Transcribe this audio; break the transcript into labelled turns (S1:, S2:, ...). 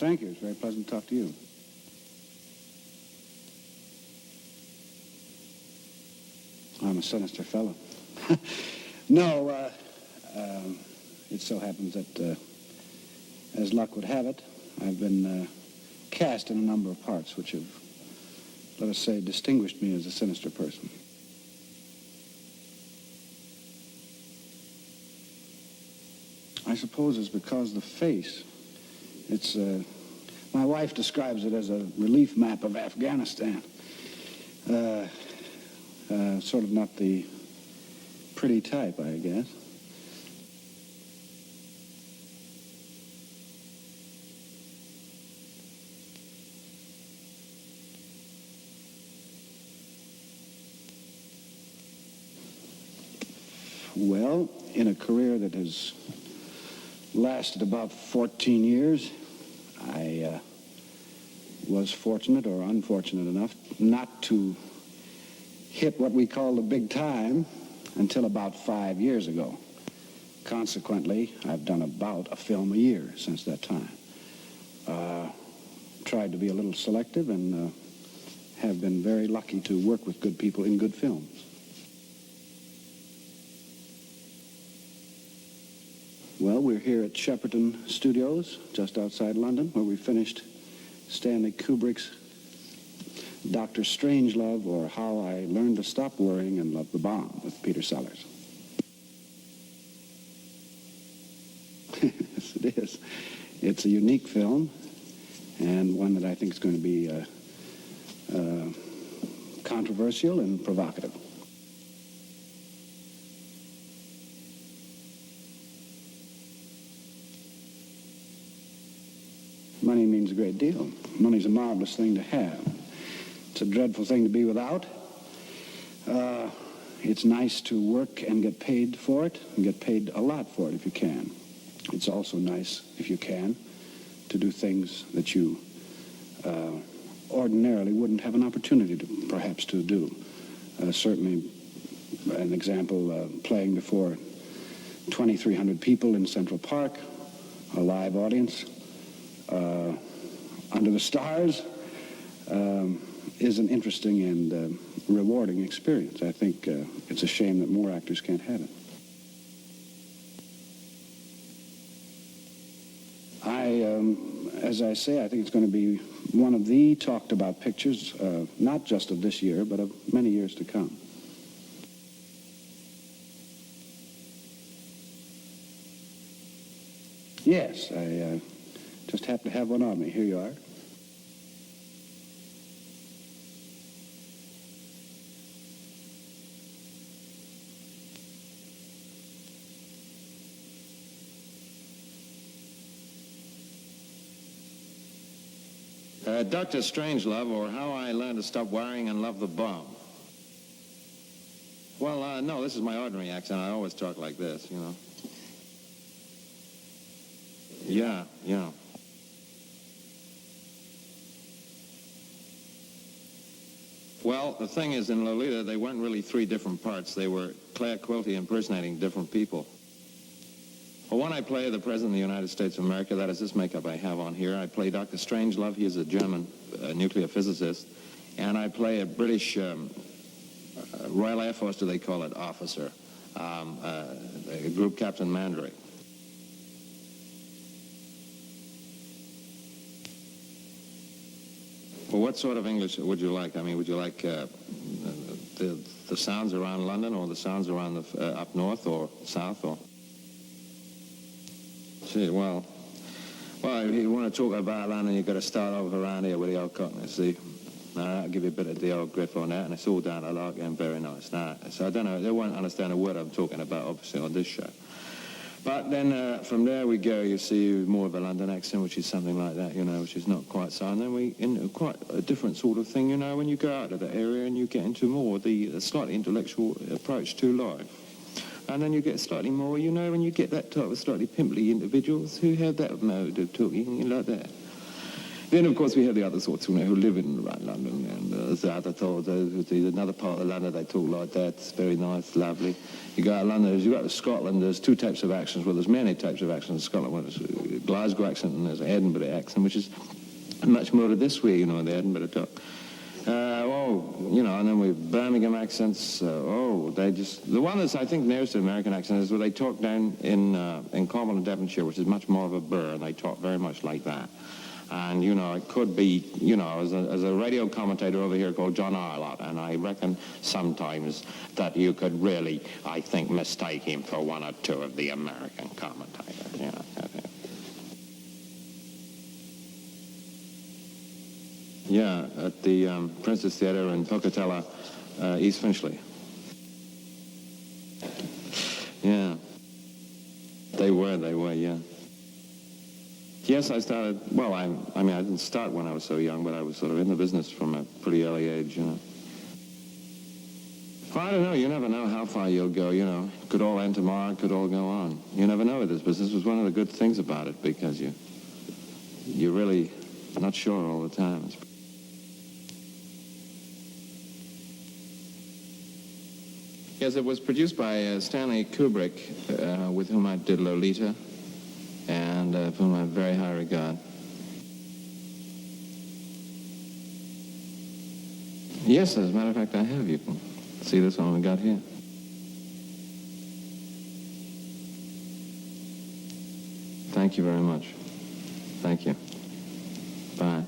S1: Thank you. It's very pleasant to talk to you. I'm a sinister fellow. No, it so happens that, as luck would have it, I've been cast in a number of parts which have, let us say, distinguished me as a sinister person. I suppose it's because the face, it's, my wife describes it as a relief map of Afghanistan. Sort of not the pretty type, I guess. Well, in a career that has lasted about 14 years, I was fortunate or unfortunate enough not to hit what we call the big time until about 5 years ago. Consequently, I've done about a film a year since that time. Tried to be a little selective and have been very lucky to work with good people in good films. Well, we're here at Shepperton Studios, just outside London, where we finished Stanley Kubrick's Dr. Strangelove, or How I Learned to Stop Worrying and Love the Bomb, with Peter Sellers. Yes, it is. It's a unique film, and one that I think is going to be controversial and provocative. Money means a great deal. Money's a marvelous thing to have. It's a dreadful thing to be without. It's nice to work and get paid for it, and get paid a lot for it if you can. It's also nice, if you can, to do things that you ordinarily wouldn't have an opportunity to, perhaps, to do. Certainly, an example, playing before 2,300 people in Central Park, a live audience, under the stars, is an interesting and rewarding experience. I think it's a shame that more actors can't have it. As I say, I think it's going to be one of the talked about pictures, not just of this year, but of many years to come. Yes, I just happen to have one on me. Here you are.
S2: Dr. Strangelove, or How I Learned to Stop Worrying and Love the Bomb. Well, no, this is my ordinary accent. I always talk like this, you know. Yeah. Well, the thing is, in Lolita, they weren't really three different parts. They were Claire Quilty impersonating different people. Well, when I play the President of the United States of America, that is this makeup I have on here, I play Dr. Strangelove. He is a German nuclear physicist. And I play a British Royal Air Force, do they call it, officer, Group Captain Mandrake. Well, what sort of English would you like? I mean, would you like the sounds around London, or the sounds around the up north or south, or? Gee, well, if you want to talk about London, you've got to start off around here with the old Cockney, see? Now, I'll give you a bit of the old griff on that, and it's all down to Lark and very nice. Now, so I don't know, they won't understand a word I'm talking about, obviously, on this show. But then from there we go, you see more of a London accent, which is something like that, you know, which is not quite so. And then we into quite a different sort of thing, you know, when you go out of that area and you get into more the slightly intellectual approach to life. And then you get slightly more, you know, when you get that type of slightly pimply individuals who have that mode of talking like that. Then, of course, we have the other sorts who live in around London, and there's the other thought, there's another part of London they talk like that. It's very nice, lovely. You go out of London, you go to Scotland, there's two types of accents. Well, there's many types of accents in Scotland. One is a Glasgow accent and there's an Edinburgh accent, which is much more of this way, you know, in the Edinburgh talk. And then we have Birmingham accents. The one that's, I think, nearest to American accent is where they talk down in Cornwall and Devonshire, which is much more of a burr, and they talk very much like that. And, it could be, as a radio commentator over here called John Arlott, and I reckon sometimes that you could really, I think, mistake him for one or two of the American commentators, Yeah, at the Princess Theatre in Pocatello, East Finchley. Yeah. They were, yeah. Yes, I started, I didn't start when I was so young, but I was sort of in the business from a pretty early age, Well, I don't know. You never know how far you'll go, It could all end tomorrow, it could all go on. You never know with this business. It was one of the good things about it, because you're really not sure all the time. Yes, it was produced by Stanley Kubrick, with whom I did Lolita, and of whom I have very high regard. Yes, as a matter of fact, I have. You can see this one we got here. Thank you very much. Thank you. Bye.